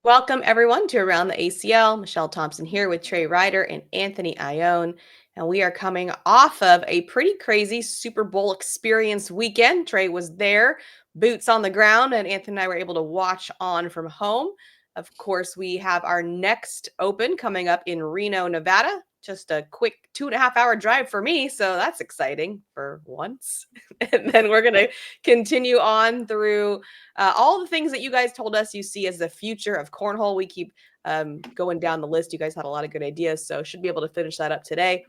Welcome everyone to Around the ACL. Michelle Thompson here with Trey Ryder and Anthony Ione. And we are coming off of a pretty crazy Super Bowl experience weekend. Trey was there, boots on the ground, and Anthony and I were able to watch on from home. Of course, we have our next open coming up in Reno, Nevada. Just a quick 2.5 hour drive for me. So that's exciting for once. And then we're going to continue on through all the things that you guys told us you see as the future of cornhole. We keep going down the list. You guys had a lot of good ideas, so should be able to finish that up today.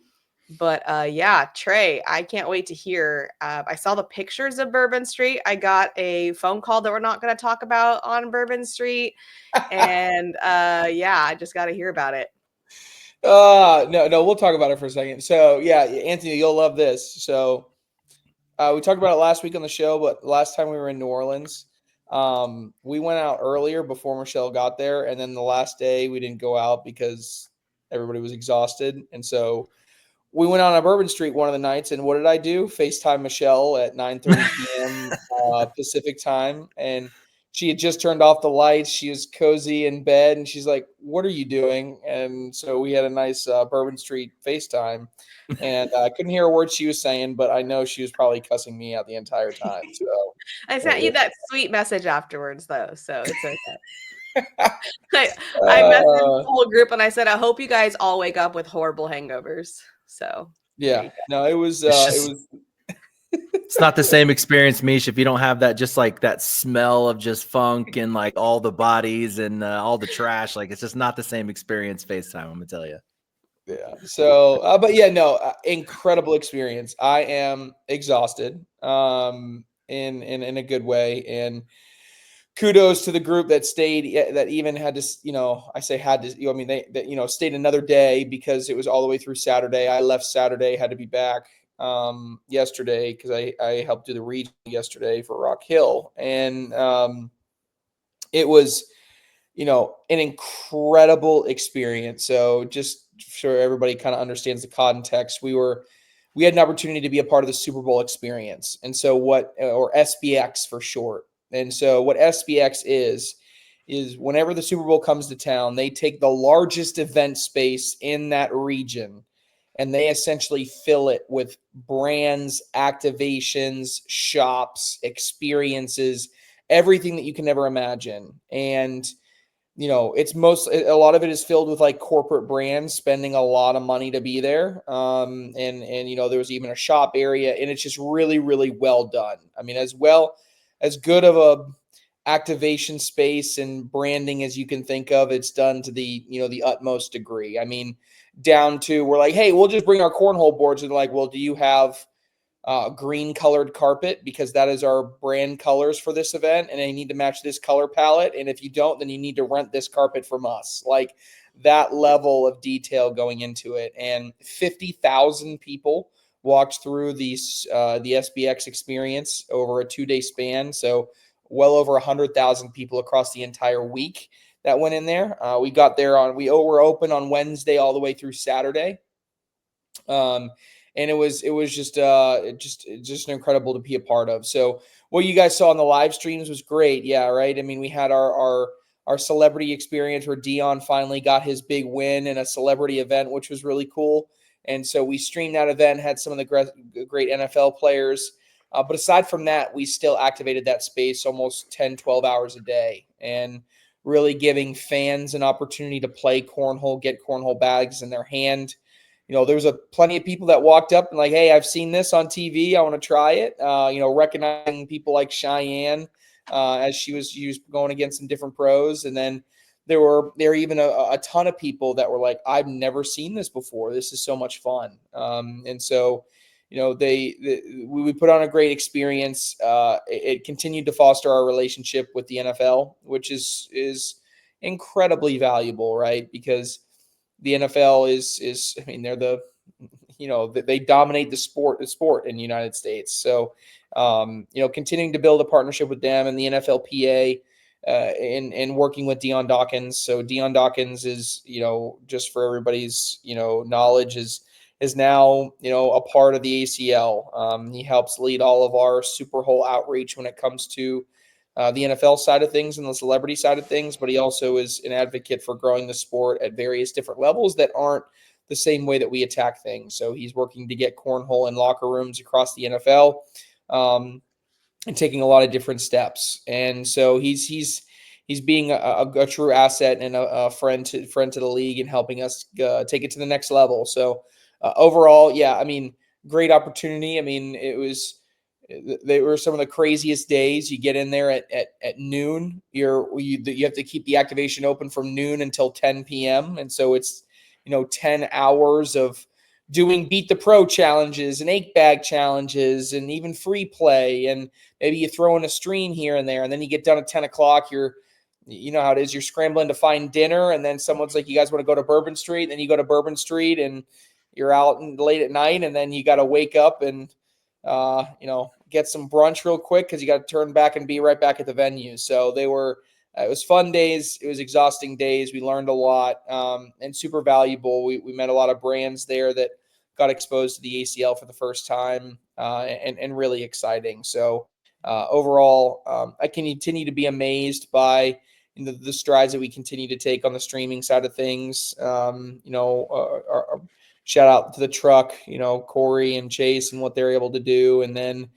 But yeah, Trey, I can't wait to hear. I saw the pictures of Bourbon Street. I got a phone call that we're not going to talk about on Bourbon Street. And yeah, I just got to hear about it. No, we'll talk about it for a second. So yeah, Anthony, you'll love this. So we talked about it last week on the show, but last time we were in New Orleans, we went out earlier before Michelle got there, and then the last day we didn't go out because everybody was exhausted, and so we went on a Bourbon Street one of the nights. And what did I do? FaceTime Michelle at 9:30 p.m. Pacific time, and she had just turned off the lights. She was cozy in bed, and she's like, "What are you doing?" And so we had a nice Bourbon Street FaceTime, and I couldn't hear a word she was saying, but I know she was probably cussing me out the entire time. So I sent you that sweet message afterwards, though, so it's okay. I messaged the whole group and I said, I hope you guys all wake up with horrible hangovers. So yeah, no, it was it's not the same experience, Meesh, if you don't have that, just like that smell of just funk and like all the bodies and all the trash. Like it's just not the same experience FaceTime, I'm gonna tell you. Yeah. So, but yeah, no, incredible experience. I am exhausted, in a good way, and kudos to the group that stayed, that even had to, I say had to, I mean, they stayed another day because it was all the way through Saturday. I left Saturday, had to be back yesterday because I helped do the region yesterday for Rock Hill, and it was an incredible experience. So just so everybody kind of understands the context, we had an opportunity to be a part of the Super Bowl Experience, and so or SBX for short. And so what SBX is whenever the Super Bowl comes to town, they take the largest event space in that region and they essentially fill it with brands, activations, shops, experiences, everything that you can ever imagine. And a lot of it is filled with like corporate brands spending a lot of money to be there. And there was even a shop area, and it's just really, really well done. I mean, as good of a activation space and branding as you can think of, it's done to the utmost degree. I mean, down to we're like, hey, we'll just bring our cornhole boards, and like, well, do you have green colored carpet, because that is our brand colors for this event, and they need to match this color palette, and if you don't, then you need to rent this carpet from us. Like that level of detail going into it. And 50,000 people walked through the SBX experience over a 2-day span, so well over 100,000 people across the entire week that went in there. We got there we were open on Wednesday all the way through Saturday. And it was just incredible to be a part of. So what you guys saw on the live streams was great. Yeah, right. I mean, we had our celebrity experience where Dion finally got his big win in a celebrity event, which was really cool. And so we streamed that event, had some of the great NFL players. But aside from that, we still activated that space almost 10, 12 hours a day, and really giving fans an opportunity to play cornhole, get cornhole bags in their hand. There was plenty of people that walked up and like, hey, I've seen this on TV. I want to try it. Recognizing people like Cheyenne as she was going against some different pros. And then there were even a ton of people that were like, I've never seen this before. This is so much fun. And so, we put on a great experience. It continued to foster our relationship with the NFL, which is incredibly valuable, right? Because the NFL is I mean, they're they dominate the sport in the United States. So, continuing to build a partnership with them and the NFLPA, and working with Dion Dawkins. So Dion Dawkins is, just for everybody's, knowledge, is now, a part of the ACL. He helps lead all of our SuperBowl outreach when it comes to the NFL side of things and the celebrity side of things, but he also is an advocate for growing the sport at various different levels that aren't the same way that we attack things. So he's working to get cornhole in locker rooms across the NFL, and taking a lot of different steps. And so he's being a true asset and a friend to the league and helping us take it to the next level. So overall, yeah, I mean, great opportunity. I mean, they were some of the craziest days. You get in there at noon. You have to keep the activation open from noon until 10 p.m. And so it's 10 hours of doing beat the pro challenges and 8-bag challenges and even free play, and maybe you throw in a stream here and there, and then you get done at 10 o'clock. You know how it is. You're scrambling to find dinner, and then someone's like, "You guys want to go to Bourbon Street?" And then you go to Bourbon Street, and you're out late at night, and then you got to wake up and get some brunch real quick because you got to turn back and be right back at the venue. So it was fun days. It was exhausting days. We learned a lot, and super valuable. We met a lot of brands there that got exposed to the ACL for the first time, and really exciting. So overall, I can continue to be amazed by the strides that we continue to take on the streaming side of things. Our shout out to the truck, Corey and Chase and what they're able to do. And then,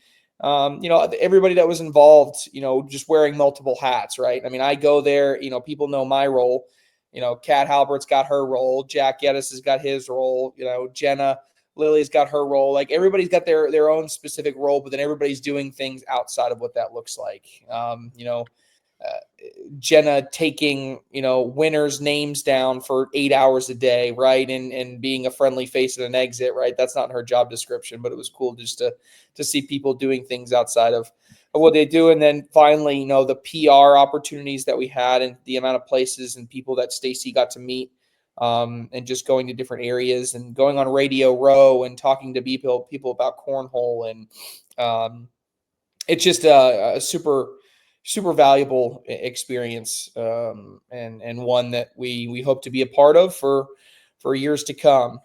everybody that was involved, just wearing multiple hats, right? I mean, I go there, people know my role. Kat Halbert's got her role. Jack Geddes has got his role. Jenna Lily's got her role. Like, everybody's got their own specific role, but then everybody's doing things outside of what that looks like. Jenna taking, winners' names down for 8 hours a day, right? And being a friendly face at an exit, right? That's not her job description, but it was cool just to see people doing things outside of what they do. And then finally, the PR opportunities that we had and the amount of places and people that Stacy got to meet, and just going to different areas and going on Radio Row and talking to people about cornhole. And it's just a super valuable experience, and one that we hope to be a part of for years to come.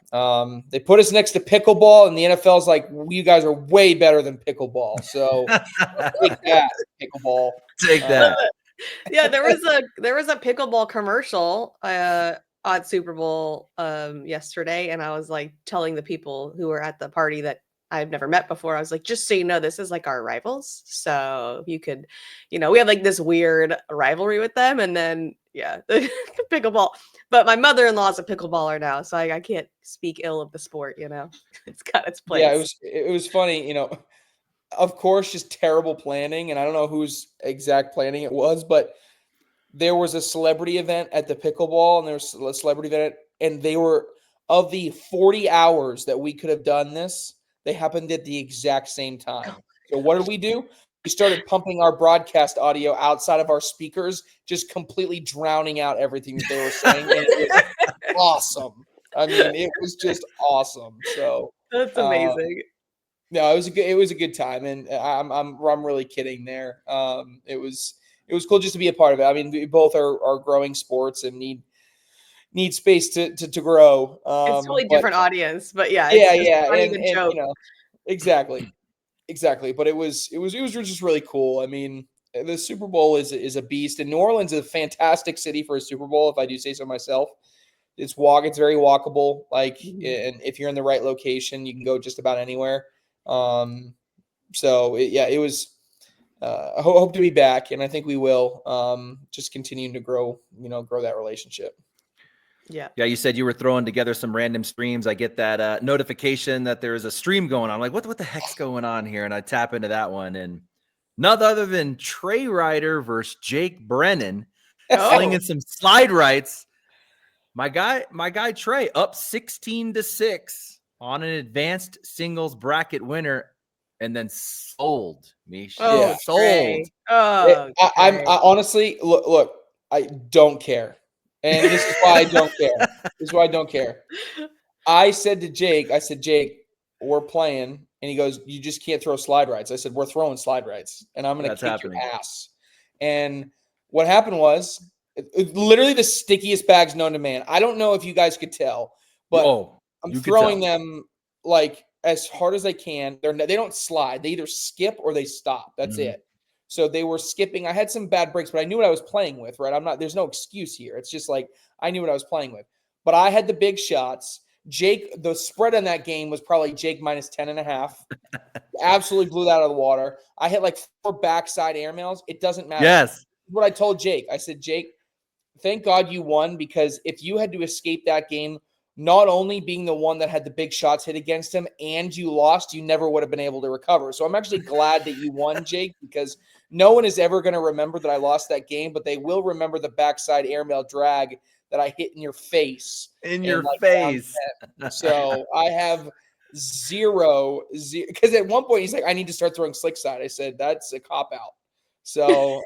They put us next to pickleball, and the NFL's like, you guys are way better than pickleball. So take that, pickleball. Take that. Yeah, there was a pickleball commercial on Super Bowl yesterday, and I was like telling the people who were at the party that I've never met before, I was like, just so you know, this is like our rivals. So you could, we have like this weird rivalry with them. And then, yeah, the pickleball. But my mother-in-law is a pickleballer now, so I can't speak ill of the sport, It's got its place. Yeah, it was funny, of course, just terrible planning. And I don't know whose exact planning it was, but there was a celebrity event at the pickleball, and there was a celebrity event, and they were, of the 40 hours that we could have done this, they happened at the exact same time. So what did we do? We started pumping our broadcast audio outside of our speakers, just completely drowning out everything that they were saying. And it was awesome. I mean, it was just awesome. So that's amazing. No, it was a good time, and I'm really kidding there. It was cool just to be a part of it. I mean, we both are growing sports and need space to grow. It's totally different audience, but yeah, and exactly. But it was just really cool. I mean, the Super Bowl is a beast, and New Orleans is a fantastic city for a Super Bowl, if I do say so myself. It's very walkable. Like, and if you're in the right location, you can go just about anywhere. It was. I hope to be back, and I think we will. Just continuing to grow that relationship. Yeah. You said you were throwing together some random streams. I get that notification that there is a stream going on. I'm like, what the heck's going on here? And I tap into that one, and none other than Trey Ryder versus Jake Brennan, slinging some slide rights. My guy Trey up 16-6 on an advanced singles bracket winner, and then sold. Meesh. Oh, sold. Trey. Oh, I honestly look. I don't care. And this is why I don't care. I said to Jake, Jake, we're playing. And he goes, you just can't throw slide rights. I said, we're throwing slide rights, and I'm going to kick your ass. And what happened was literally the stickiest bags known to man. I don't know if you guys could tell, but I'm throwing them like as hard as I can. They don't slide. They either skip or they stop. That's it. So they were skipping. I had some bad breaks, but I knew what I was playing with, right? There's no excuse here. It's just like I knew what I was playing with. But I had the big shots. Jake, the spread on that game was probably Jake minus 10.5. Absolutely blew that out of the water. I hit like 4 backside airmails. It doesn't matter. Yes. What I told Jake, I said, Jake, thank God you won, because if you had to escape that game, not only being the one that had the big shots hit against him and you lost, you never would have been able to recover. So I'm actually glad that you won, Jake, because no one is ever going to remember that I lost that game, but they will remember the backside airmail drag that I hit in your face. In your face. So I have zero, because at one point he's like, I need to start throwing slick side. I said, that's a cop out. So,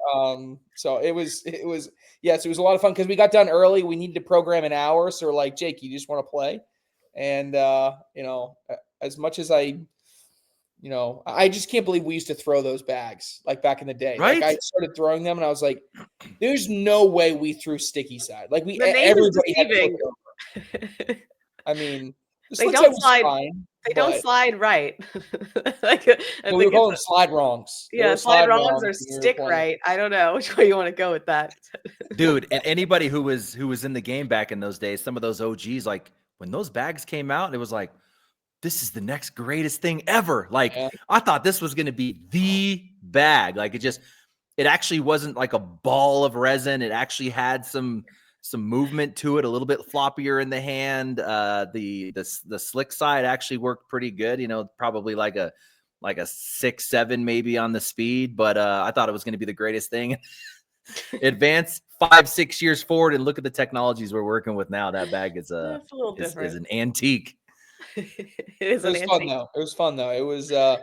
so it was, yes, it was a lot of fun because we got done early. We needed to program an hour. So we're like, Jake, you just want to play? And, as much as I just can't believe we used to throw those bags like back in the day. Right? Like I started throwing them and I was like, there's no way we threw sticky side. Like everybody had to flip over. I mean, they don't slide. They don't slide right. We call them slide wrongs. Yeah, slide wrongs or stick right. I don't know which way you want to go with that. Dude, and anybody who was in the game back in those days, some of those OGs, like when those bags came out, it was like, this is the next greatest thing ever. Like, I thought this was going to be the bag. Like it actually wasn't like a ball of resin. It actually had some movement to it, a little bit floppier in the hand. The slick side actually worked pretty good, probably like a 6-7 maybe on the speed, but I thought it was going to be the greatest thing. Advance 5-6 years forward and look at the technologies we're working with now. That bag is is an antique. It was fun though. It was fun though. It was I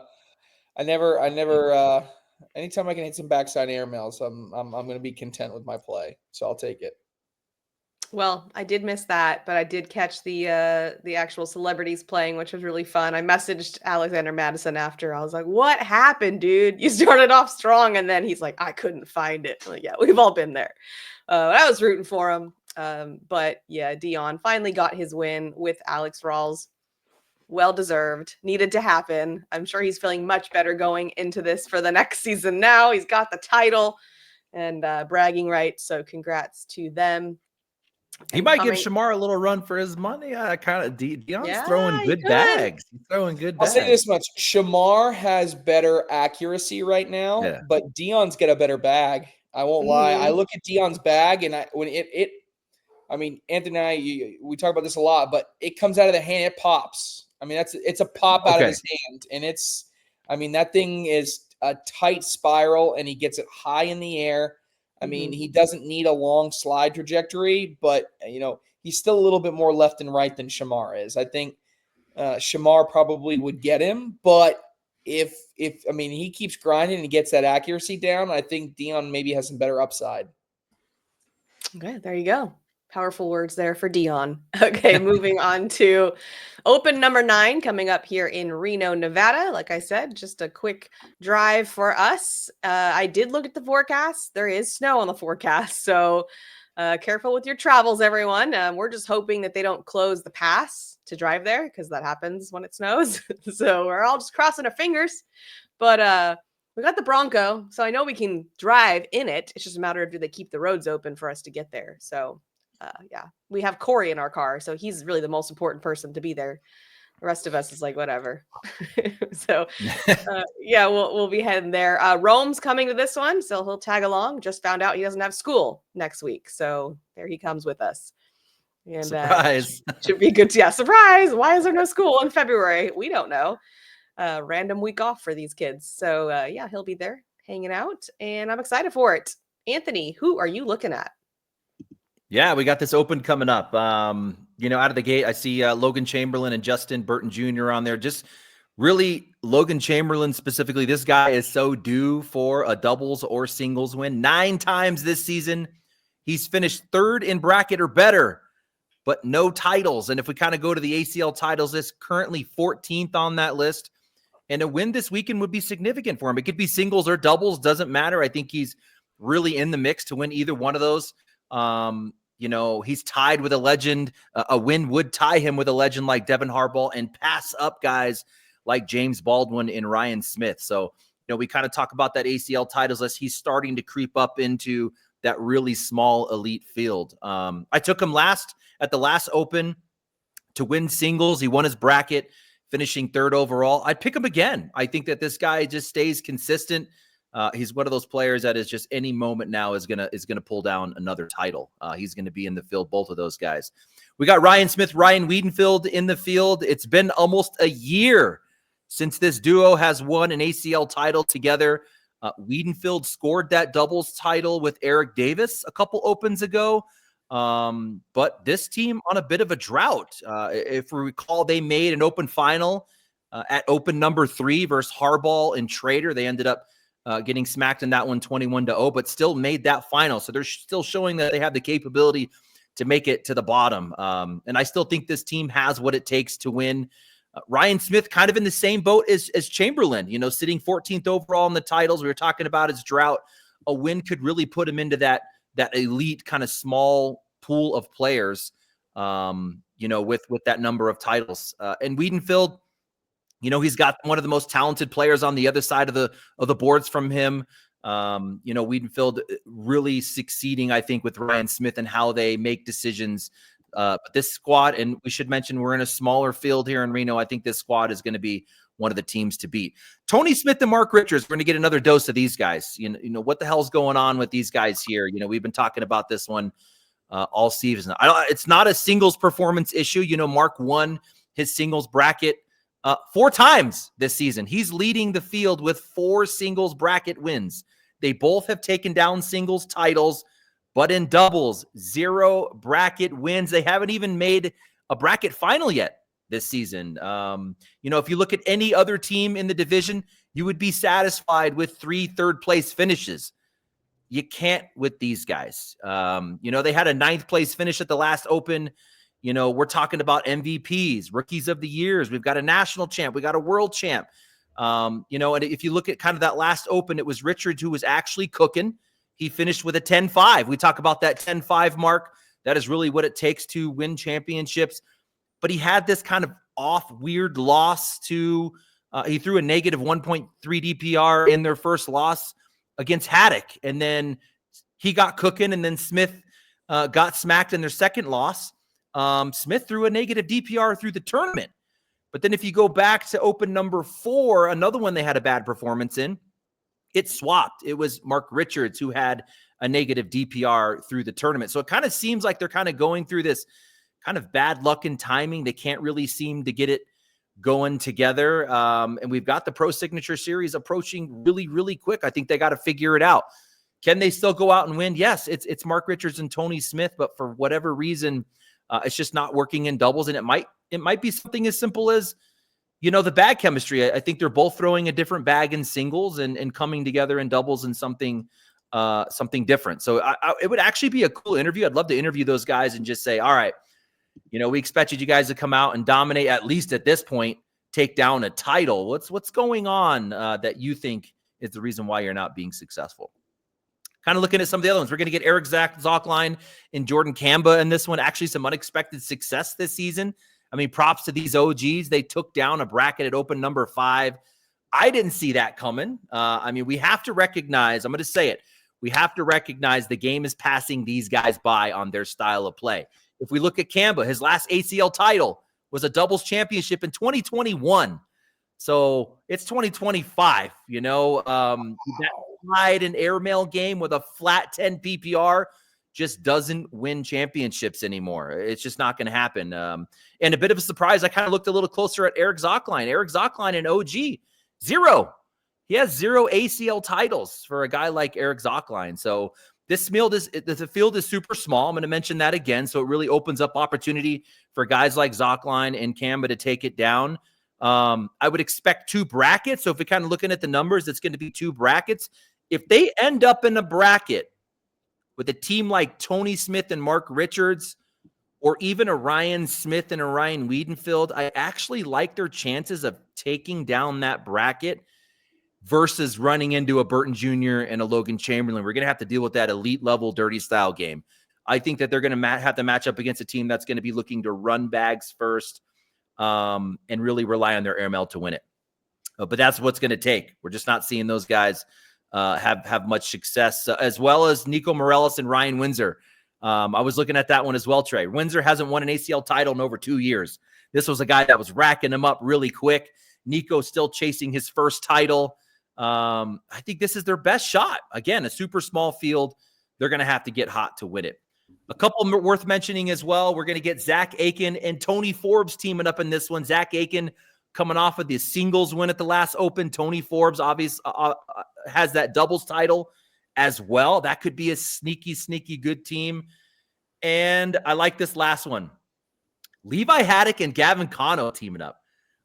never anytime I can hit some backside airmails, I'm going to be content with my play. So I'll take it. Well, I did miss that, but I did catch the actual celebrities playing, which was really fun. I messaged Alexander Madison after. I was like, "What happened, dude? You started off strong," and then he's like, "I couldn't find it." I'm like, yeah, we've all been there. I was rooting for him, but yeah, Dion finally got his win with Alex Rawls. Well deserved. Needed to happen. I'm sure he's feeling much better going into this for the next season. Now he's got the title and bragging rights. So congrats to them. He might give Shamar a little run for his money. Dion's throwing good bags. He's throwing good bags. I'll say this much. Shamar has better accuracy right now, but Dion's got a better bag. I won't lie. I look at Dion's bag and I mean, Anthony and I, we talk about this a lot, but it comes out of the hand, it pops. I mean, it's a pop out of his hand. And that thing is a tight spiral and he gets it high in the air. I mean, he doesn't need a long slide trajectory, but, he's still a little bit more left and right than Shamar is. I think Shamar probably would get him, but if he keeps grinding and he gets that accuracy down, I think Dion maybe has some better upside. Okay, there you go. Powerful words there for Dion. Okay, moving on to Open number 9 coming up here in Reno, Nevada. Like I said, just a quick drive for us. I did look at the forecast. There is snow on the forecast, so careful with your travels, everyone. We're just hoping that they don't close the pass to drive there because that happens when it snows. So we're all just crossing our fingers. But we got the Bronco, so I know we can drive in it. It's just a matter of do they keep the roads open for us to get there. So we have Corey in our car, so he's really the most important person to be there. The rest of us is like whatever. So we'll be heading there. Rome's coming to this one, so he'll tag along. Just found out he doesn't have school next week, so there he comes with us. And surprise. Should be good. Yeah, surprise. Why is there no school in February? We don't know. Random week off for these kids. So he'll be there hanging out, and I'm excited for it. Anthony, who are you looking at? Yeah, we got this Open coming up. Out of the gate, I see Logan Chamberlain and Justin Burton Jr. on there. Just really Logan Chamberlain specifically. This guy is so due for a doubles or singles win. 9 times this season. He's finished 3rd in bracket or better, but no titles. And if we kind of go to the ACL titles list, currently 14th on that list. And a win this weekend would be significant for him. It could be singles or doubles, doesn't matter. I think he's really in the mix to win either one of those. He's tied with a legend. A win would tie him with a legend like Devin Harbaugh and pass up guys like James Baldwin and Ryan Smith. So we kind of talk about that ACL titles list. He's starting to creep up into that really small elite field. I took him last at the last Open to win singles. He won his bracket, finishing 3rd overall. I'd pick him again. I think that this guy just stays consistent. He's one of those players that is just any moment now is gonna pull down another title. He's gonna be in the field, both of those guys. We got Ryan Smith, Ryan Wiedenfeld in the field. It's been almost a year since this duo has won an ACL title together. Wiedenfeld scored that doubles title with Eric Davis a couple Opens ago. But this team on a bit of a drought. If we recall, they made an Open final at Open number 3 versus Harbaugh and Trader. They ended up getting smacked in that one 21-0, but still made that final. So they're still showing that they have the capability to make it to the bottom. And I still think this team has what it takes to win. Ryan Smith kind of in the same boat as Chamberlain, sitting 14th overall in the titles. We were talking about his drought. A win could really put him into that elite kind of small pool of players, with that number of titles. And Wiedenfeld, he's got one of the most talented players on the other side of the boards from him. Wiedenfeld really succeeding, I think, with Ryan Smith and how they make decisions. But this squad, and we should mention we're in a smaller field here in Reno. I think this squad is going to be one of the teams to beat. Tony Smith and Mark Richards, we're going to get another dose of these guys. What the hell's going on with these guys here? We've been talking about this one all season. It's not a singles performance issue. Mark won his singles bracket 4 times this season. He's leading the field with 4 singles bracket wins. They both have taken down singles titles, but in doubles, 0 bracket wins. They haven't even made a bracket final yet this season. If you look at any other team in the division, you would be satisfied with 3 third-place finishes. You can't with these guys. They had a 9th place finish at the last Open. We're talking about MVPs, rookies of the years. We've got a national champ. We got a world champ. And if you look at kind of that last Open, it was Richards who was actually cooking. He finished with a 10-5. We talk about that 10-5 mark. That is really what it takes to win championships. But he had this kind of off, weird loss to he threw a negative 1.3 DPR in their first loss against Haddock. And then he got cooking, and then Smith got smacked in their second loss. Smith threw a negative DPR through the tournament. But then if you go back to Open number 4, another one they had a bad performance in, it swapped. It was Mark Richards who had a negative DPR through the tournament. So it kind of seems like they're kind of going through this kind of bad luck and timing. They can't really seem to get it going together. And we've got the Pro Signature Series approaching really, really quick. I think they got to figure it out. Can they still go out and win? Yes, it's Mark Richards and Tony Smith, but for whatever reason, it's just not working in doubles. And it might be something as simple as, the bag chemistry. I think they're both throwing a different bag in singles and coming together in doubles and something different. So it would actually be a cool interview. I'd love to interview those guys and just say, all right, we expected you guys to come out and dominate, at least at this point, take down a title. What's going on that you think is the reason why you're not being successful? Kind of looking at some of the other ones. We're going to get Eric Zockline and Jordan Kamba in this one. Actually, some unexpected success this season. I mean, props to these OGs. They took down a bracket at Open number 5. I didn't see that coming. We have to recognize, I'm going to say it, we have to recognize the game is passing these guys by on their style of play. If we look at Kamba, his last ACL title was a doubles championship in 2021. So it's 2025, that slide and airmail game with a flat 10 PPR just doesn't win championships anymore. It's just not going to happen. And a bit of a surprise, I kind of looked a little closer at Eric Zockline. Eric Zockline and OG, 0. He has 0 ACL titles for a guy like Eric Zockline. So the field is super small. I'm going to mention that again. So it really opens up opportunity for guys like Zockline and Kamba to take it down. I would expect 2 brackets. So if we're kind of looking at the numbers, it's going to be 2 brackets. If they end up in a bracket with a team like Tony Smith and Mark Richards, or even a Ryan Smith and a Ryan Wiedenfeld, I actually like their chances of taking down that bracket versus running into a Burton Jr. and a Logan Chamberlain. We're going to have to deal with that elite level dirty style game. I think that they're going to have to match up against a team that's going to be looking to run bags first and really rely on their airmail to win it. But that's what's going to take. We're just not seeing those guys have much success, as well as Nico Morellis and Ryan Windsor. I was looking at that one as well, Trey. Windsor hasn't won an ACL title in over 2 years. This was a guy that was racking them up really quick. Nico still chasing his first title. I think this is their best shot. Again, a super small field. They're going to have to get hot to win it. A couple worth mentioning as well. We're going to get Zach Aiken and Tony Forbes teaming up in this one. Zach Aiken coming off of the singles win at the last Open. Tony Forbes obviously has that doubles title as well. That could be a sneaky, sneaky good team. And I like this last one. Levi Haddock and Gavin Cano teaming up.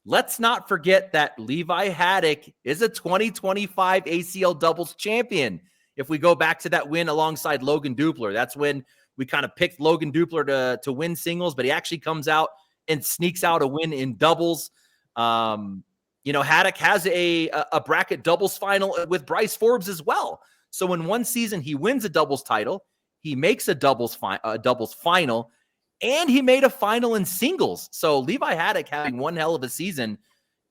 Let's not forget that Levi Haddock is a 2025 ACL doubles champion. If we go back to that win alongside Logan Dupler, that's when we kind of picked Logan Dupler to win singles, but he actually comes out and sneaks out a win in doubles. Haddock has a bracket doubles final with Bryce Forbes as well. So in one season, he wins a doubles title, he makes a doubles final, and he made a final in singles. So Levi Haddock having one hell of a season,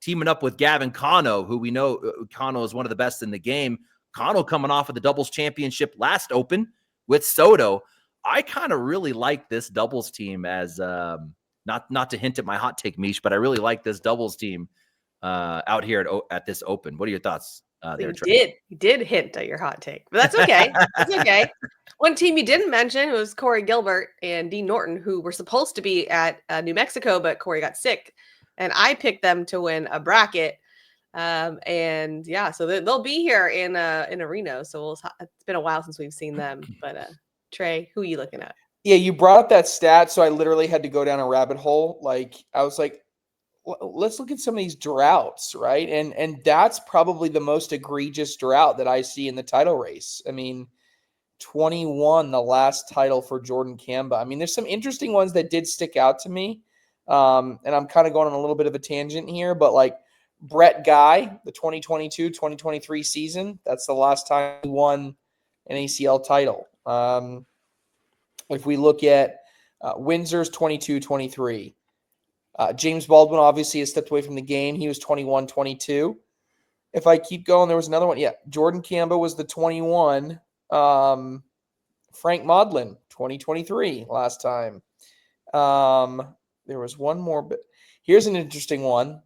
teaming up with Gavin Cano, who we know Cano is one of the best in the game. Cano coming off of the doubles championship last Open with Soto. I kind of really like this doubles team as not to hint at my hot take, Meesh, but I really like this doubles team out here at this Open. What are your thoughts there, Trey? You did hint at your hot take, but that's okay. That's okay. One team you didn't mention was Corey Gilbert and Dean Norton, who were supposed to be at New Mexico, but Corey got sick, and I picked them to win a bracket. So they'll be here in Reno. So it's been a while since we've seen them. But Trey, who are you looking at? Yeah, you brought up that stat, so I literally had to go down a rabbit hole. Like, I was like, let's look at some of these droughts, right? And that's probably the most egregious drought that I see in the title race. I mean, 21, the last title for Jordan Kamba. I mean, there's some interesting ones that did stick out to me. And I'm kind of going on a little bit of a tangent here, but like Brett Guy, the 2022-2023 season, that's the last time he won an ACL title. If we look at Windsor's 22-23, James Baldwin obviously has stepped away from the game. He was 21-22. If I keep going, there was another one. Yeah, Jordan Kamba was the 21. Frank Modlin, 2023 last time. There was one more, but here's an interesting one.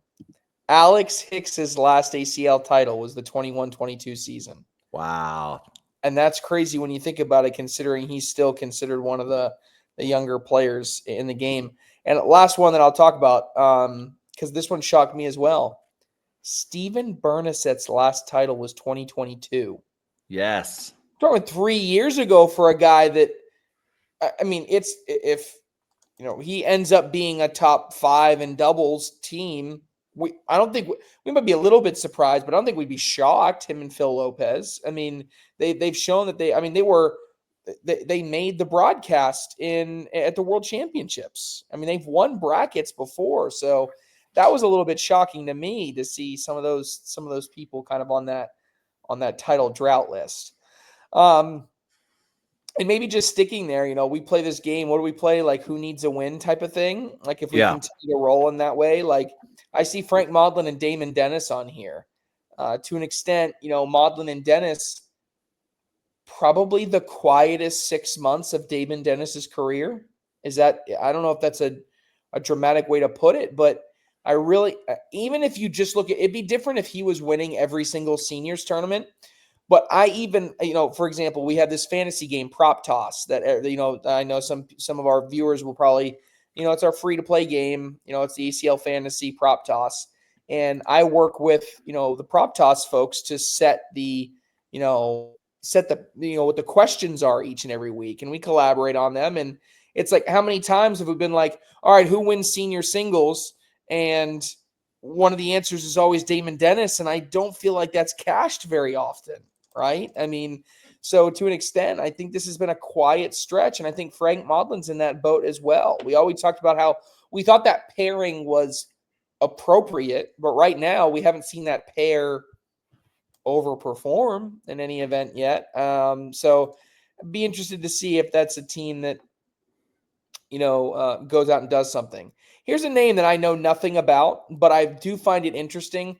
Alex Hicks's last ACL title was the 21-22 season. Wow. And that's crazy when you think about it, considering he's still considered one of the younger players in the game. And last one that I'll talk about, because this one shocked me as well. Steven Bernaset's last title was 2022. Yes. Talking 3 years ago for a guy that, I mean, it's if he ends up being a top 5 in doubles team. I don't think we might be a little bit surprised, but I don't think we'd be shocked. Him and Phil Lopez. I mean, they've shown that they made the broadcast at the World Championships. I mean, they've won brackets before, so that was a little bit shocking to me to see some of those people kind of on that title drought list. And maybe just sticking there, we play this game. What do we play? Like, who needs a win type of thing? Like, if we continue to roll in that way, like I see Frank Modlin and Damon Dennis on here. To an extent, Modlin and Dennis, probably the quietest 6 months of Damon Dennis's career. I don't know if that's a dramatic way to put it, but I really, even if you just look at, it'd be different if he was winning every single seniors tournament. But I even, for example, we have this fantasy game, Prop Toss, that, I know some of our viewers will probably, it's our free-to-play game. It's the ACL Fantasy Prop Toss. And I work with, the Prop Toss folks to set what the questions are each and every week. And we collaborate on them. And it's like, how many times have we been like, all right, who wins senior singles? And one of the answers is always Damon Dennis. And I don't feel like that's cashed very often. Right? I mean, so to an extent, I think this has been a quiet stretch, and I think Frank Modlin's in that boat as well. We always talked about how we thought that pairing was appropriate, but right now we haven't seen that pair overperform in any event yet. So I'd be interested to see if that's a team that, goes out and does something. Here's a name that I know nothing about, but I do find it interesting.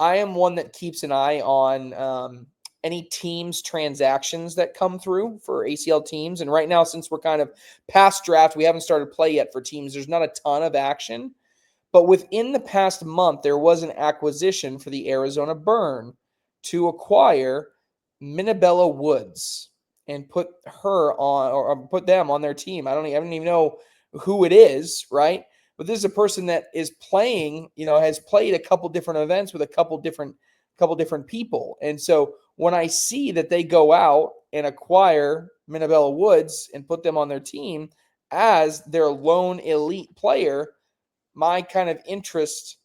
I am one that keeps an eye on any teams transactions that come through for ACL teams. And right now, since we're kind of past draft, we haven't started play yet for teams. There's not a ton of action. But within the past month, there was an acquisition for the Arizona Burn to acquire Minabella Woods and put her on, or put them on their team. I don't even know who it is, right? But this is a person that is playing, has played a couple different events with a couple different people. And so when I see that they go out and acquire Minabella Woods and put them on their team as their lone elite player, my kind of interest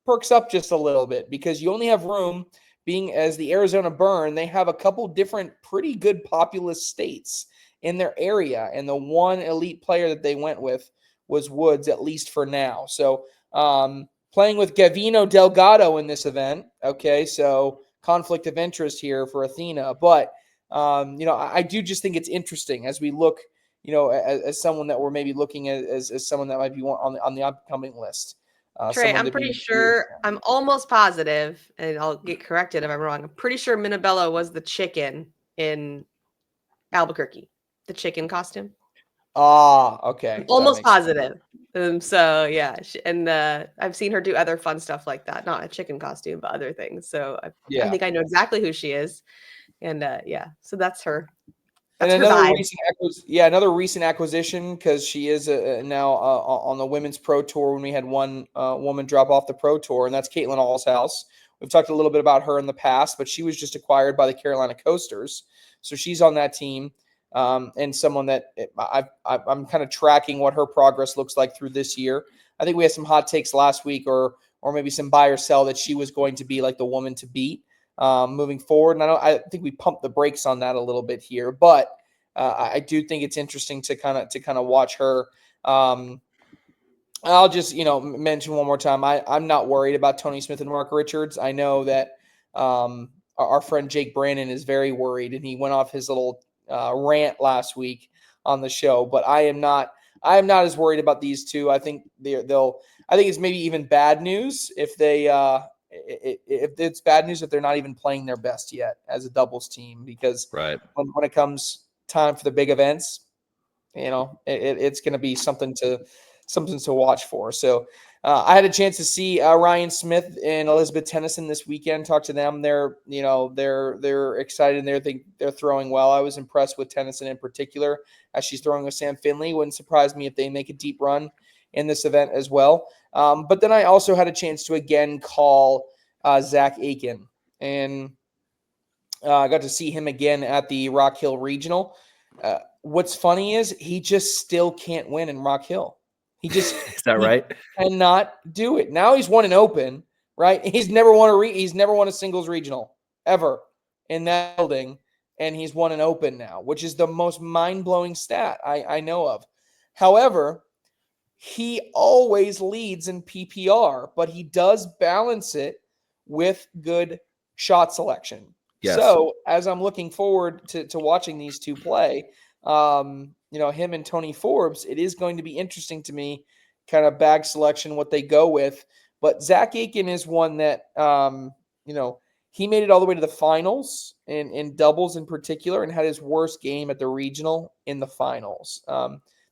perks up just a little bit, because you only have room, being as the Arizona Burn, they have a couple different pretty good populous states in their area. And the one elite player that they went with was Woods, at least for now. So playing with Gavino Delgado in this event. Okay, so conflict of interest here for Athena. But, I do just think it's interesting as we look, as someone that we're maybe looking at as someone that might be on the upcoming list. Trey, I'm pretty sure, I'm almost positive, and I'll get corrected if I'm wrong. I'm pretty sure Minabella was the chicken in Albuquerque, the chicken costume. Okay. I'm almost positive. So yeah, and I've seen her do other fun stuff like that. Not a chicken costume, but other things. So I think I know exactly who she is, and so that's her. That's and another recent acquisition, because she is now on the women's pro tour when we had one woman drop off the pro tour, and that's Caitlin Allshouse. We've talked a little bit about her in the past, but she was just acquired by the Carolina Coasters. So she's on that team, and someone that I'm kind of tracking what her progress looks like through this year. I think we had some hot takes last week, or maybe some buy or sell, that she was going to be like the woman to beat moving forward. And I think we pumped the brakes on that a little bit here, but I do think it's interesting to kind of watch her. I'll just, mention one more time. I'm not worried about Tony Smith and Mark Richards. I know that our friend Jake Brandon is very worried, and he went off his little rant last week on the show, but I am not as worried about these two. I think I think it's maybe even bad news if it's bad news if they're not even playing their best yet as a doubles team, because when it comes time for the big events, it's going to be something to watch for. So I had a chance to see Ryan Smith and Elizabeth Tennyson this weekend. Talk to them. They're excited, and they're throwing well. I was impressed with Tennyson in particular, as she's throwing with Sam Finley. Wouldn't surprise me if they make a deep run in this event as well. But then I also had a chance to again call Zach Aiken, and I got to see him again at the Rock Hill Regional. What's funny is he just still can't win in Rock Hill. He just is that right? Cannot do it. Now he's won an open, right? He's never won a singles regional ever in that building, and he's won an open now, which is the most mind-blowing stat I know of. However, he always leads in PPR, but he does balance it with good shot selection. Yes. So as I'm looking forward to watching these two play, him and Tony Forbes, it is going to be interesting to me, kind of bag selection, what they go with. But Zach Aiken is one that, he made it all the way to the finals in doubles in particular, and had his worst game at the regional in the finals.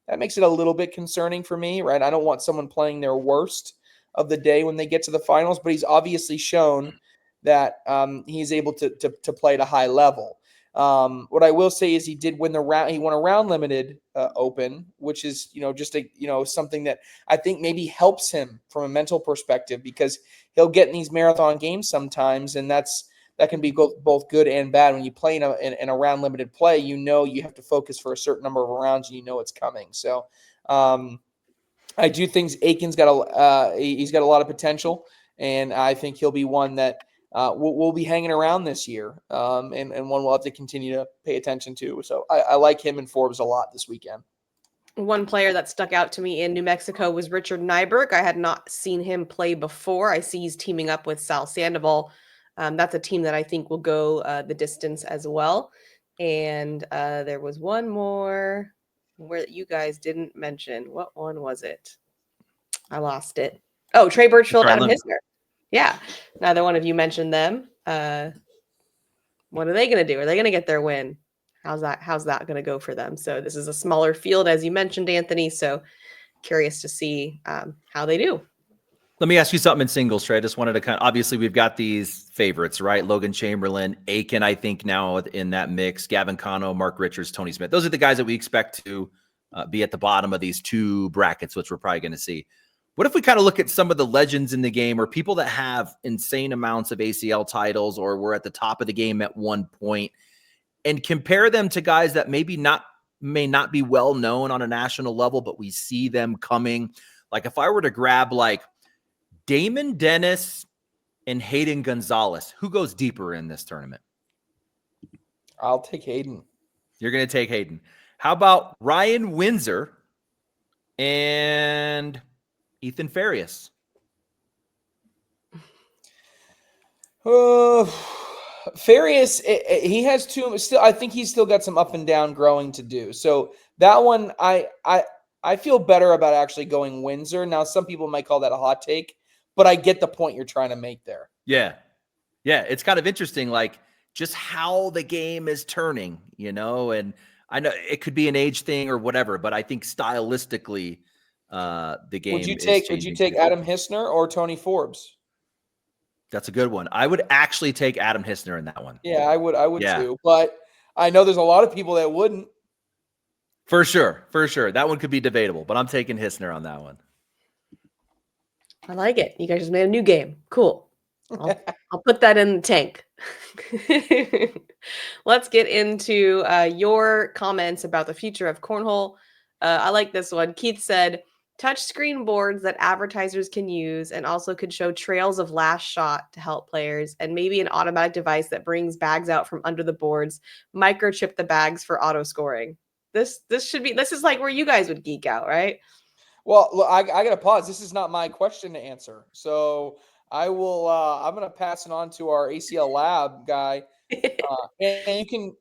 That makes it a little bit concerning for me, right? I don't want someone playing their worst of the day when they get to the finals, but he's obviously shown that he's able to play at a high level. What I will say is he did win the round. He won a round limited open, which is, just something that I think maybe helps him from a mental perspective, because he'll get in these marathon games sometimes, and that can be both good and bad. When you play in a round limited play, you have to focus for a certain number of rounds, and it's coming. So I do think Aiken's he's got a lot of potential, and I think he'll be one that we'll be hanging around this year, and one we'll have to continue to pay attention to. So I like him and Forbes a lot this weekend. One player that stuck out to me in New Mexico was Richard Nyberg. I had not seen him play before. I see he's teaming up with Sal Sandoval. That's a team that I think will go the distance as well. And there was one more where you guys didn't mention. What one was it? I lost it. Oh, Trey Birchfield, Adam Hisner. Yeah. Neither one of you mentioned them. What are they going to do? Are they going to get their win? How's that going to go for them? So this is a smaller field, as you mentioned, Anthony. So curious to see how they do. Let me ask you something in singles, Trey. I just wanted to obviously we've got these favorites, right? Logan Chamberlain, Aiken, I think now in that mix, Gavin Cano, Mark Richards, Tony Smith. Those are the guys that we expect to be at the bottom of these two brackets, which we're probably going to see. What if we kind of look at some of the legends in the game or people that have insane amounts of ACL titles or were at the top of the game at one point and compare them to guys that may not be well known on a national level, but we see them coming. Like if I were to grab like Damon Dennis and Hayden Gonzalez, who goes deeper in this tournament? I'll take Hayden. You're going to take Hayden. How about Ryan Windsor and Ethan Farias? Farias, he has two. Still, I think he's still got some up and down growing to do. So that one, I feel better about actually going Windsor. Now, some people might call that a hot take, but I get the point you're trying to make there. Yeah. It's kind of interesting, like just how the game is turning, and I know it could be an age thing or whatever, but I think stylistically, the game Would you take Adam Hissner or Tony Forbes? That's a good one. I would actually take Adam Hissner in that one. Yeah, I would too. But I know there's a lot of people that wouldn't. For sure. That one could be debatable, but I'm taking Hissner on that one. I like it. You guys just made a new game. Cool. I'll put that in the tank. Let's get into your comments about the future of Cornhole. I like this one. Keith said, touchscreen boards that advertisers can use and also could show trails of last shot to help players, and maybe an automatic device that brings bags out from under the boards, microchip the bags for auto scoring. This is like where you guys would geek out, right? Well, look, I got to pause. This is not my question to answer. So I will, I'm going to pass it on to our ACL lab guy. And you can,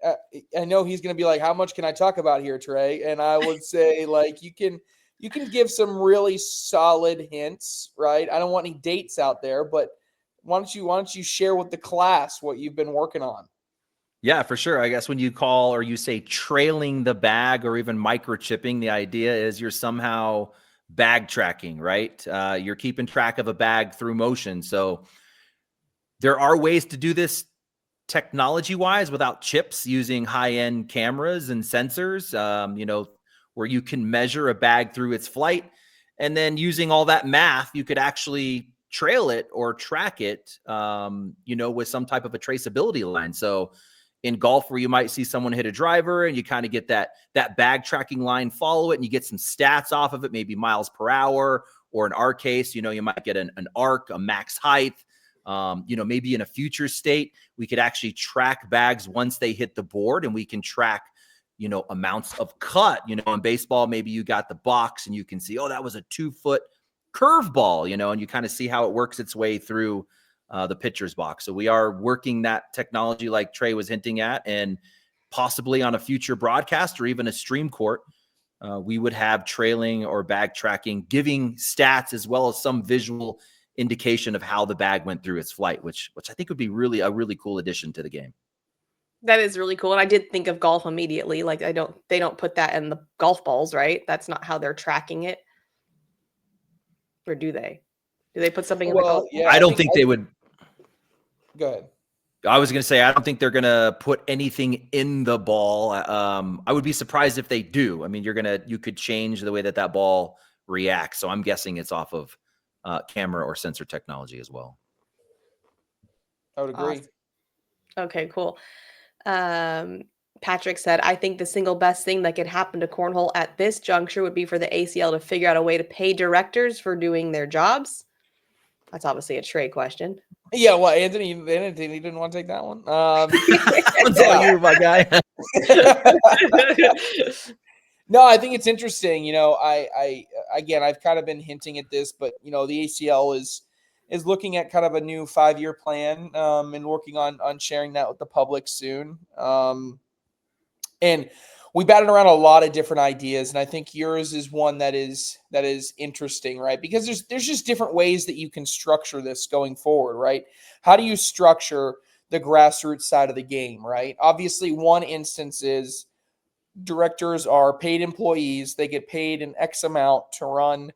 I know he's going to be like, how much can I talk about here, Trey? And I would say like, you can give some really solid hints, right? I don't want any dates out there, but why don't you share with the class what you've been working on? Yeah, for sure. I guess when you call or you say trailing the bag or even microchipping, the idea is you're somehow bag tracking, right? You're keeping track of a bag through motion. So there are ways to do this technology-wise without chips, using high-end cameras and sensors, where you can measure a bag through its flight. And then using all that math, you could actually trail it or track it, with some type of a traceability line. So in golf, where you might see someone hit a driver and you kind of get that bag tracking line, follow it, and you get some stats off of it, maybe miles per hour, or in our case, you might get an arc, a max height. Maybe in a future state, we could actually track bags once they hit the board, and we can track, amounts of cut. In baseball, maybe you got the box and you can see, oh, that was a 2-foot curveball, and you kind of see how it works its way through the pitcher's box. So we are working that technology like Trey was hinting at, and possibly on a future broadcast or even a stream court, we would have trailing or bag tracking, giving stats as well as some visual indication of how the bag went through its flight, which I think would be a really cool addition to the game. That is really cool. And I did think of golf immediately. Like they don't put that in the golf balls, right? That's not how they're tracking it. Or do they? Do they put something in the golf? Yeah, I don't think they would. Go ahead. I was going to say, I don't think they're going to put anything in the ball. I would be surprised if they do. I mean, you could change the way that ball reacts. So I'm guessing it's off of camera or sensor technology as well. I would agree. Awesome. Okay, cool. Patrick said, I think the single best thing that could happen to Cornhole at this juncture would be for the ACL to figure out a way to pay directors for doing their jobs. That's obviously a Trey question. Yeah, well, Anthony didn't want to take that one. That's all you, my guy. No, I think it's interesting. I've kind of been hinting at this, but the ACL is looking at kind of a new 5-year plan, and working on sharing that with the public soon. And we batted around a lot of different ideas, and I think yours is one that is interesting, right? Because there's just different ways that you can structure this going forward, right? How do you structure the grassroots side of the game, right? Obviously, one instance is directors are paid employees. They get paid an X amount to run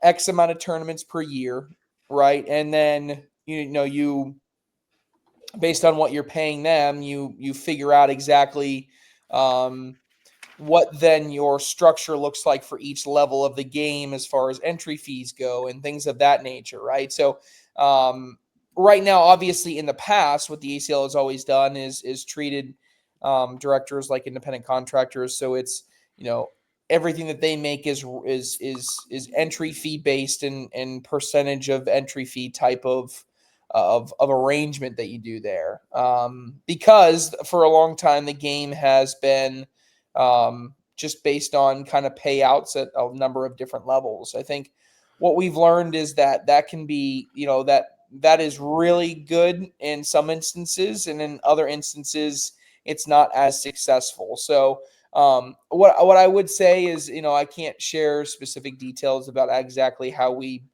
X amount of tournaments per year, right? And then you based on what you're paying them, you figure out exactly what then your structure looks like for each level of the game as far as entry fees go and things of that nature, right? So right now, obviously, in the past, what the ACL has always done is treated directors like independent contractors. So it's everything that they make is entry fee based and percentage of entry fee type of arrangement that you do there. Because for a long time the game has been just based on kind of payouts at a number of different levels. I think what we've learned is that can be, that is really good in some instances, and in other instances it's not as successful. So what I would say is, I can't share specific details about exactly how we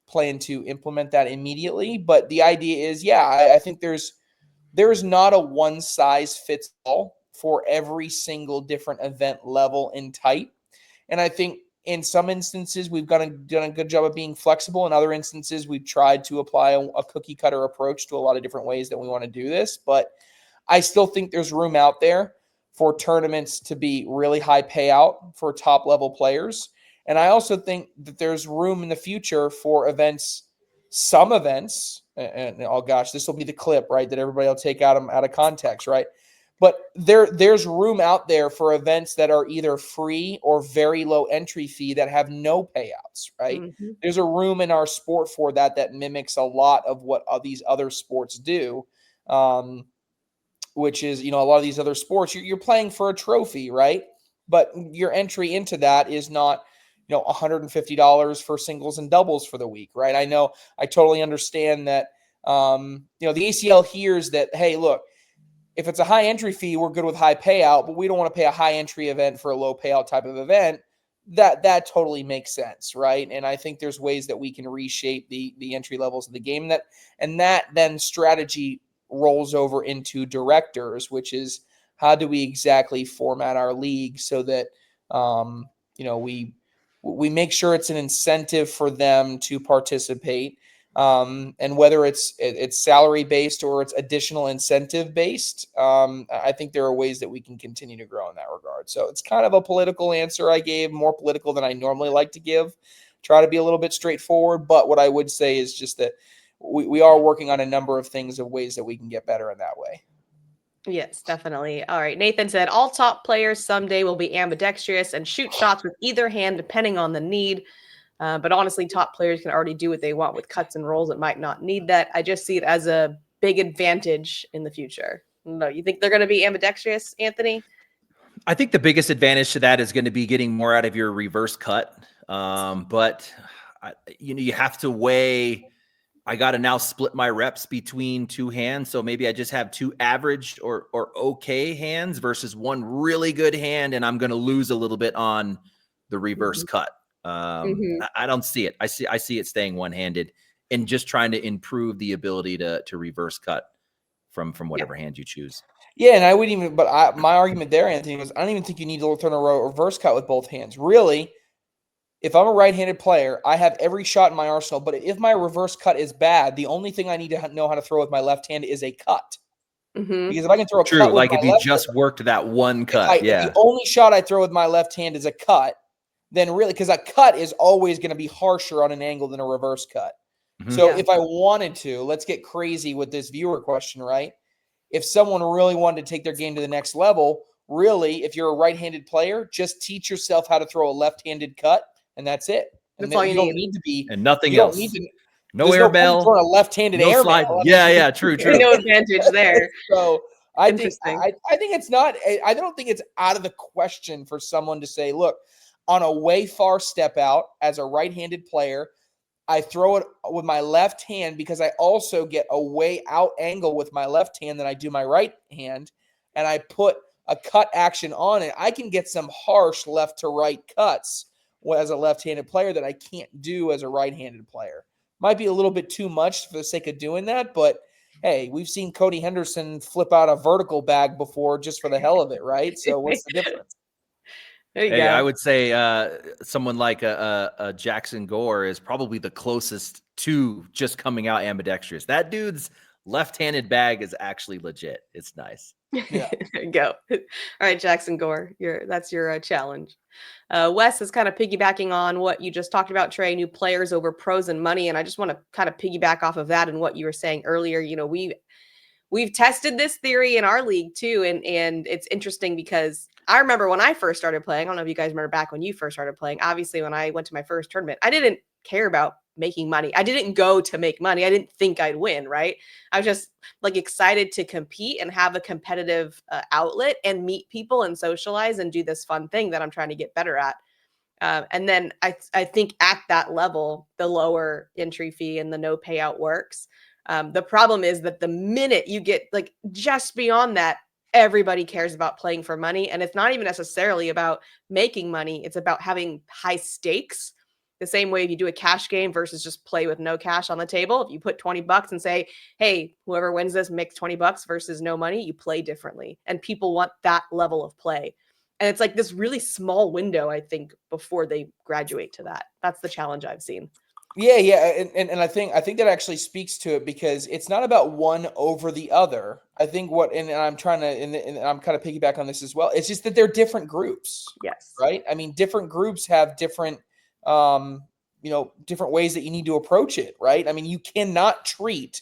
plan to implement that immediately, but the idea is, I think there's not a one size fits all for every single different event level and type. And I think in some instances we've done a good job of being flexible. In other instances, we've tried to apply a cookie cutter approach to a lot of different ways that we want to do this. But I still think there's room out there for tournaments to be really high payout for top level players. And I also think that there's room in the future for some events, and oh gosh, this will be the clip, right, that everybody will take out of context, right? But there's room out there for events that are either free or very low entry fee that have no payouts, right? Mm-hmm. There's a room in our sport for that mimics a lot of what these other sports do. Which is, a lot of these other sports, you're playing for a trophy, right? But your entry into that is not, $150 for singles and doubles for the week, right? I totally understand that, the ACL hears that, hey, look, if it's a high entry fee, we're good with high payout, but we don't want to pay a high entry event for a low payout type of event. That totally makes sense, right? And I think there's ways that we can reshape the entry levels of the game, and that then strategy rolls over into directors, which is how do we exactly format our league so that we make sure it's an incentive for them to participate, and whether it's salary based or it's additional incentive based. I think there are ways that we can continue to grow in that regard. So it's kind of a political answer I gave, more political than I normally like to give. Try to be a little bit straightforward, but what I would say is just that we are working on a number of things of ways that we can get better in that way. Yes, definitely. All right. Nathan said all top players someday will be ambidextrous and shoot shots with either hand depending on the need. But honestly, top players can already do what they want with cuts and rolls. It might not need that. I just see it as a big advantage in the future. No, you think they're going to be ambidextrous, Anthony? I think the biggest advantage to that is going to be getting more out of your reverse cut. But you have to weigh. I got to now split my reps between two hands. So maybe I just have two average or okay hands versus one really good hand, and I'm going to lose a little bit on the reverse cut. I don't see it. I see it staying one-handed and just trying to improve the ability to reverse cut from whatever hand you choose. Yeah, and I wouldn't even. But my argument there, Anthony, was I don't even think you need to turn a reverse cut with both hands. Really, if I'm a right-handed player, I have every shot in my arsenal. But if my reverse cut is bad, the only thing I need to know how to throw with my left hand is a cut. Because if I can throw a cut with like my if you left just worked that one cut, if the only shot I throw with my left hand is a cut, then really, because a cut is always going to be harsher on an angle than a reverse cut. So if I wanted to, let's get crazy with this viewer question, right? If someone really wanted to take their game to the next level, really, if you're a right-handed player, just teach yourself how to throw a left-handed cut, and that's it. And that's all you don't need to be, and nothing you else. Don't need to, no air bell, throwing a left-handed no air slide. bell. Yeah, true. No advantage there. So I think it's not. I don't think it's out of the question for someone to say, look, on a way far step out as a right-handed player, I throw it with my left hand because I also get a way out angle with my left hand than I do my right hand. And I put a cut action on it, I can get some harsh left to right cuts as a left-handed player that I can't do as a right-handed player. Might be a little bit too much for the sake of doing that, but hey, we've seen Cody Henderson flip out a vertical bag before just for the hell of it, right? So what's the difference? There you Hey, go. I would say someone like a Jackson Gore is probably the closest to just coming out ambidextrous. That dude's left-handed bag is actually legit. It's nice. Yeah. There you go. All right, Jackson Gore, that's your challenge. Wes is kind of piggybacking on what you just talked about, Trey, new players over pros and money. And I just want to kind of piggyback off of that and what you were saying earlier. You know, we've tested this theory in our league too, and it's interesting because I remember when I first started playing. I don't know if you guys remember back when you first started playing. Obviously, when I went to my first tournament, I didn't care about making money. I didn't go to make money. I didn't think I'd win, right? I was just like excited to compete and have a competitive outlet and meet people and socialize and do this fun thing that I'm trying to get better at. And then I think at that level, the lower entry fee and the no payout works. The problem is that the minute you get like just beyond that, everybody cares about playing for money. And it's not even necessarily about making money. It's about having high stakes. The same way if you do a cash game versus just play with no cash on the table. If you put $20 and say, hey, whoever wins this makes $20 versus no money, you play differently. And people want that level of play. And it's like this really small window, I think, before they graduate to that. That's the challenge I've seen. Yeah. And I think that actually speaks to it because it's not about one over the other. I think and I'm trying to, and I'm kind of piggyback on this as well. It's just that they're different groups. Yes. Right. I mean, different groups have different, different ways that you need to approach it. Right. I mean, you cannot treat,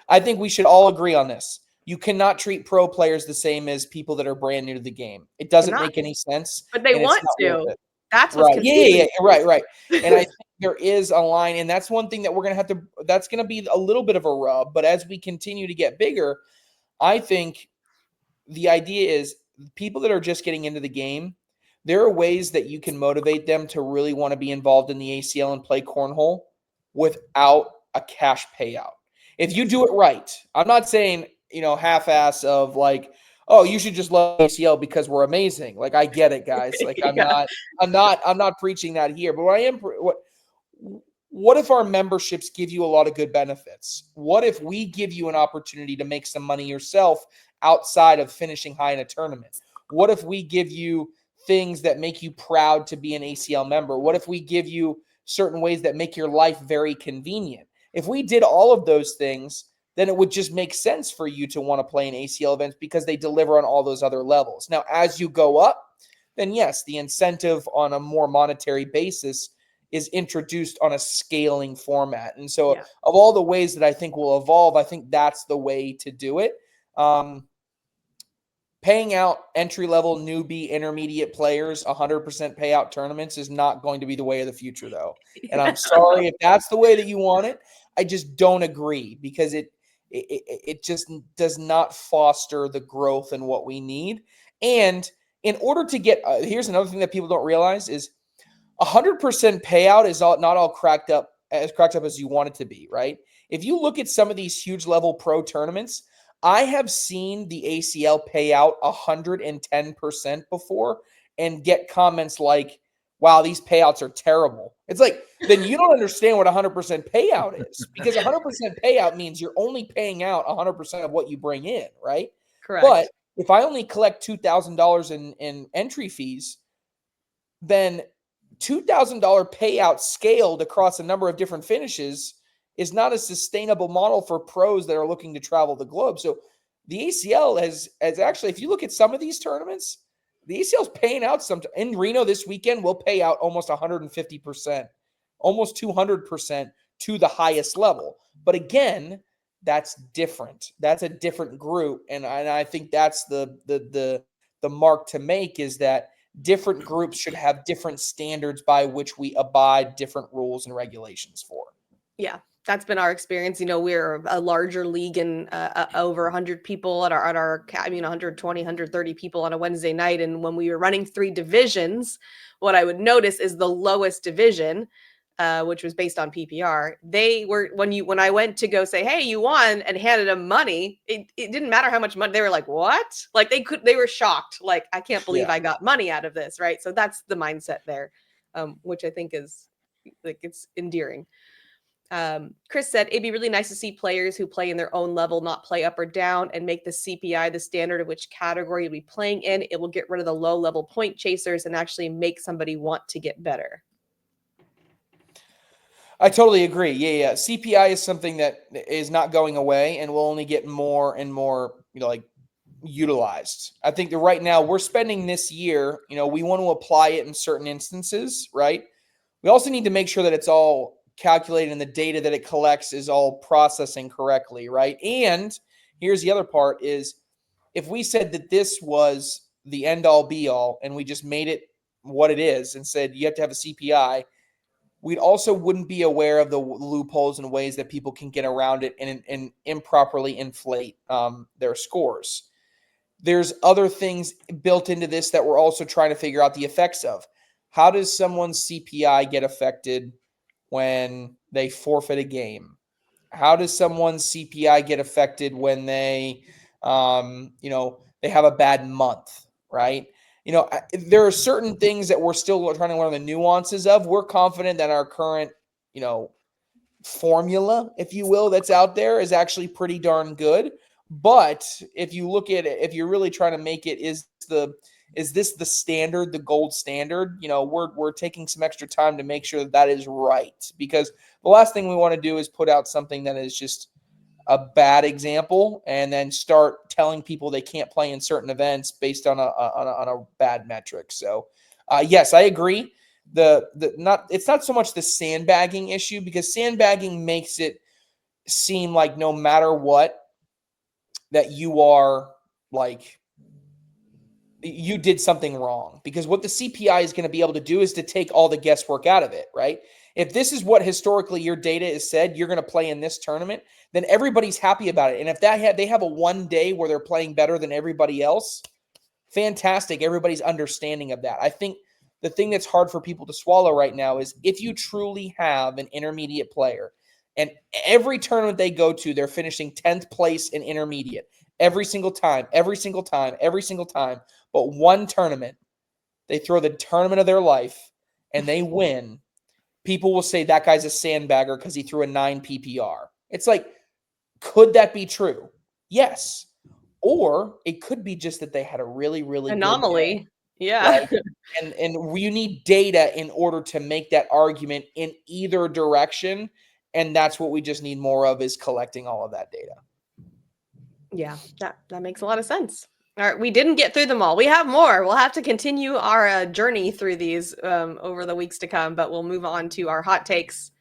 I think we should all agree on this. You cannot treat pro players the same as people that are brand new to the game. It doesn't make any sense. But they And it's want not worth to. it. That's what's Right. confusing. Yeah. Right. And I think there is a line, and that's one thing that we're going to have to, that's going to be a little bit of a rub. But as we continue to get bigger, I think the idea is people that are just getting into the game, there are ways that you can motivate them to really want to be involved in the ACL and play cornhole without a cash payout. If you do it right, I'm not saying, half-ass of like, oh, you should just love ACL because we're amazing. Like, I get it, guys. Like, Yeah. I'm not preaching that here. But what if our memberships give you a lot of good benefits? What if we give you an opportunity to make some money yourself outside of finishing high in a tournament? What if we give you things that make you proud to be an ACL member? What if we give you certain ways that make your life very convenient? If we did all of those things, then it would just make sense for you to want to play in ACL events because they deliver on all those other levels. Now, as you go up, then yes, the incentive on a more monetary basis is introduced on a scaling format. And so Yeah. of all the ways that I think will evolve, I think that's the way to do it. Paying out entry-level, newbie, intermediate players 100% payout tournaments is not going to be the way of the future, though. And I'm sorry if that's the way that you want it. I just don't agree because it just does not foster the growth and what we need. And in order to get here's another thing that people don't realize is 100% payout is not all cracked up as you want it to be, right? If you look at some of these huge level pro tournaments, I have seen the ACL pay out 110% before and get comments like, wow, these payouts are terrible. It's like, then you don't understand what 100% payout is because 100% payout means you're only paying out 100% of what you bring in, right? But Correct. if I only collect $2,000 in entry fees, then $2,000 payout scaled across a number of different finishes is not a sustainable model for pros that are looking to travel the globe. So the ACL has actually, if you look at some of these tournaments, the ACL is paying out some. In Reno this weekend, we'll pay out almost 150%, almost 200% to the highest level. But again, that's different. That's a different group, and I think that's the mark to make is that different groups should have different standards by which we abide different rules and regulations for. Yeah, that's been our experience. You know, we're a larger league and over 100 people at our 120, 130 people on a Wednesday night. And when we were running 3 divisions, what I would notice is the lowest division which was based on PPR. They were when I went to go say, "Hey, you won," and handed them money, it didn't matter how much money. They were like, "What?" Like they were shocked. Like, I can't believe I got money out of this, right? So that's the mindset there, which I think is like it's endearing. Chris said it'd be really nice to see players who play in their own level, not play up or down, and make the CPI the standard of which category you'll be playing in. It will get rid of the low level point chasers and actually make somebody want to get better. I totally agree. Yeah. CPI is something that is not going away and will only get more and more, like utilized. I think that right now we're spending this year, we want to apply it in certain instances, right? We also need to make sure that it's all calculated and the data that it collects is all processing correctly, right? And here's the other part is if we said that this was the end all be all and we just made it what it is and said you have to have a CPI, we also wouldn't be aware of the loopholes and ways that people can get around it and improperly inflate their scores. There's other things built into this that we're also trying to figure out the effects of. How does someone's CPI get affected when they forfeit a game? How does someone's CPI get affected when they, they have a bad month, right? There are certain things that we're still trying to learn the nuances of. We're confident that our current, formula, if you will, that's out there is actually pretty darn good. But if you look at it, if you're really trying to make it, is this the standard, the gold standard? We're taking some extra time to make sure that is right, because the last thing we want to do is put out something that is just a bad example and then start telling people they can't play in certain events based on a bad metric. So, yes, I agree. It's not so much the sandbagging issue, because sandbagging makes it seem like no matter what, that you are like you did something wrong, because what the CPI is going to be able to do is to take all the guesswork out of it, right? If this is what historically your data is said, you're going to play in this tournament, then everybody's happy about it. And if they have a one day where they're playing better than everybody else, fantastic. Everybody's understanding of that. I think the thing that's hard for people to swallow right now is if you truly have an intermediate player and every tournament they go to, they're finishing 10th place in intermediate every single time. But one tournament, they throw the tournament of their life and they win. People will say that guy's a sandbagger because he threw a 9 PPR. It's like, could that be true? Yes. Or it could be just that they had a really, really Anomaly. good day. Yeah. Right. And you need data in order to make that argument in either direction. And that's what we just need more of, is collecting all of that data. Yeah, that makes a lot of sense. All right, we didn't get through them all. We have more. We'll have to continue our journey through these over the weeks to come, but we'll move on to our hot takes.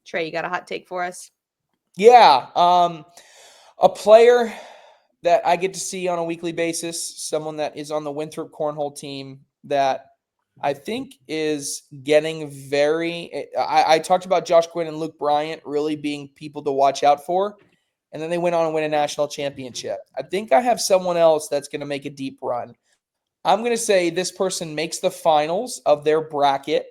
Trey, you got a hot take for us? Yeah. A player that I get to see on a weekly basis, someone that is on the Winthrop Cornhole team that I think is getting very I talked about Josh Quinn and Luke Bryant really being people to watch out for, and then they went on and win a national championship. I think I have someone else that's going to make a deep run. I'm going to say this person makes the finals of their bracket.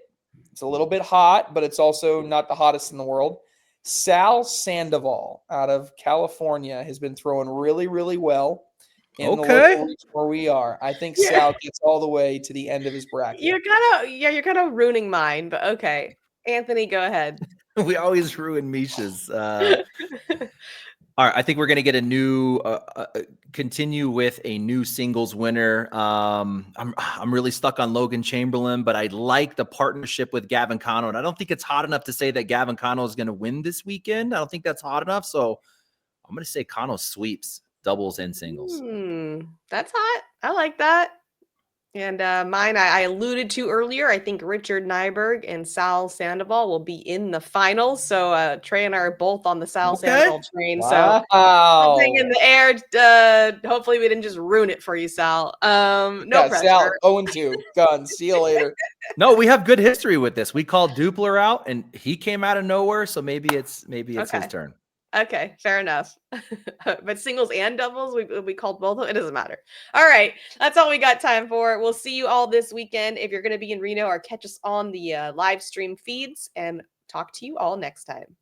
It's a little bit hot, but it's also not the hottest in the world. Sal Sandoval out of California has been throwing really, really well in the local region where we are. I think Sal gets all the way to the end of his bracket. You're kind of ruining mine, but okay. Anthony, go ahead. We always ruin Meesh's. All right, I think we're going to get a new continue with a new singles winner. I'm really stuck on Logan Chamberlain, but I like the partnership with Gavin Cano, and I don't think it's hot enough to say that Gavin Cano is going to win this weekend. I don't think that's hot enough, so I'm going to say Cano sweeps doubles and singles. That's hot. I like that. And mine, I alluded to earlier. I think Richard Nyberg and Sal Sandoval will be in the finals. So Trey and I are both on the Sal Sandoval train. Wow. So something in the air. Hopefully we didn't just ruin it for you, Sal. No pressure. Sal, 0-2. Done. See you later. No, we have good history with this. We called Dupler out, and he came out of nowhere. So maybe it's his turn. Okay, fair enough. But singles and doubles, we called both of them. It doesn't matter. All right, that's all we got time for. We'll see you all this weekend if you're going to be in Reno, or catch us on the live stream feeds and talk to you all next time.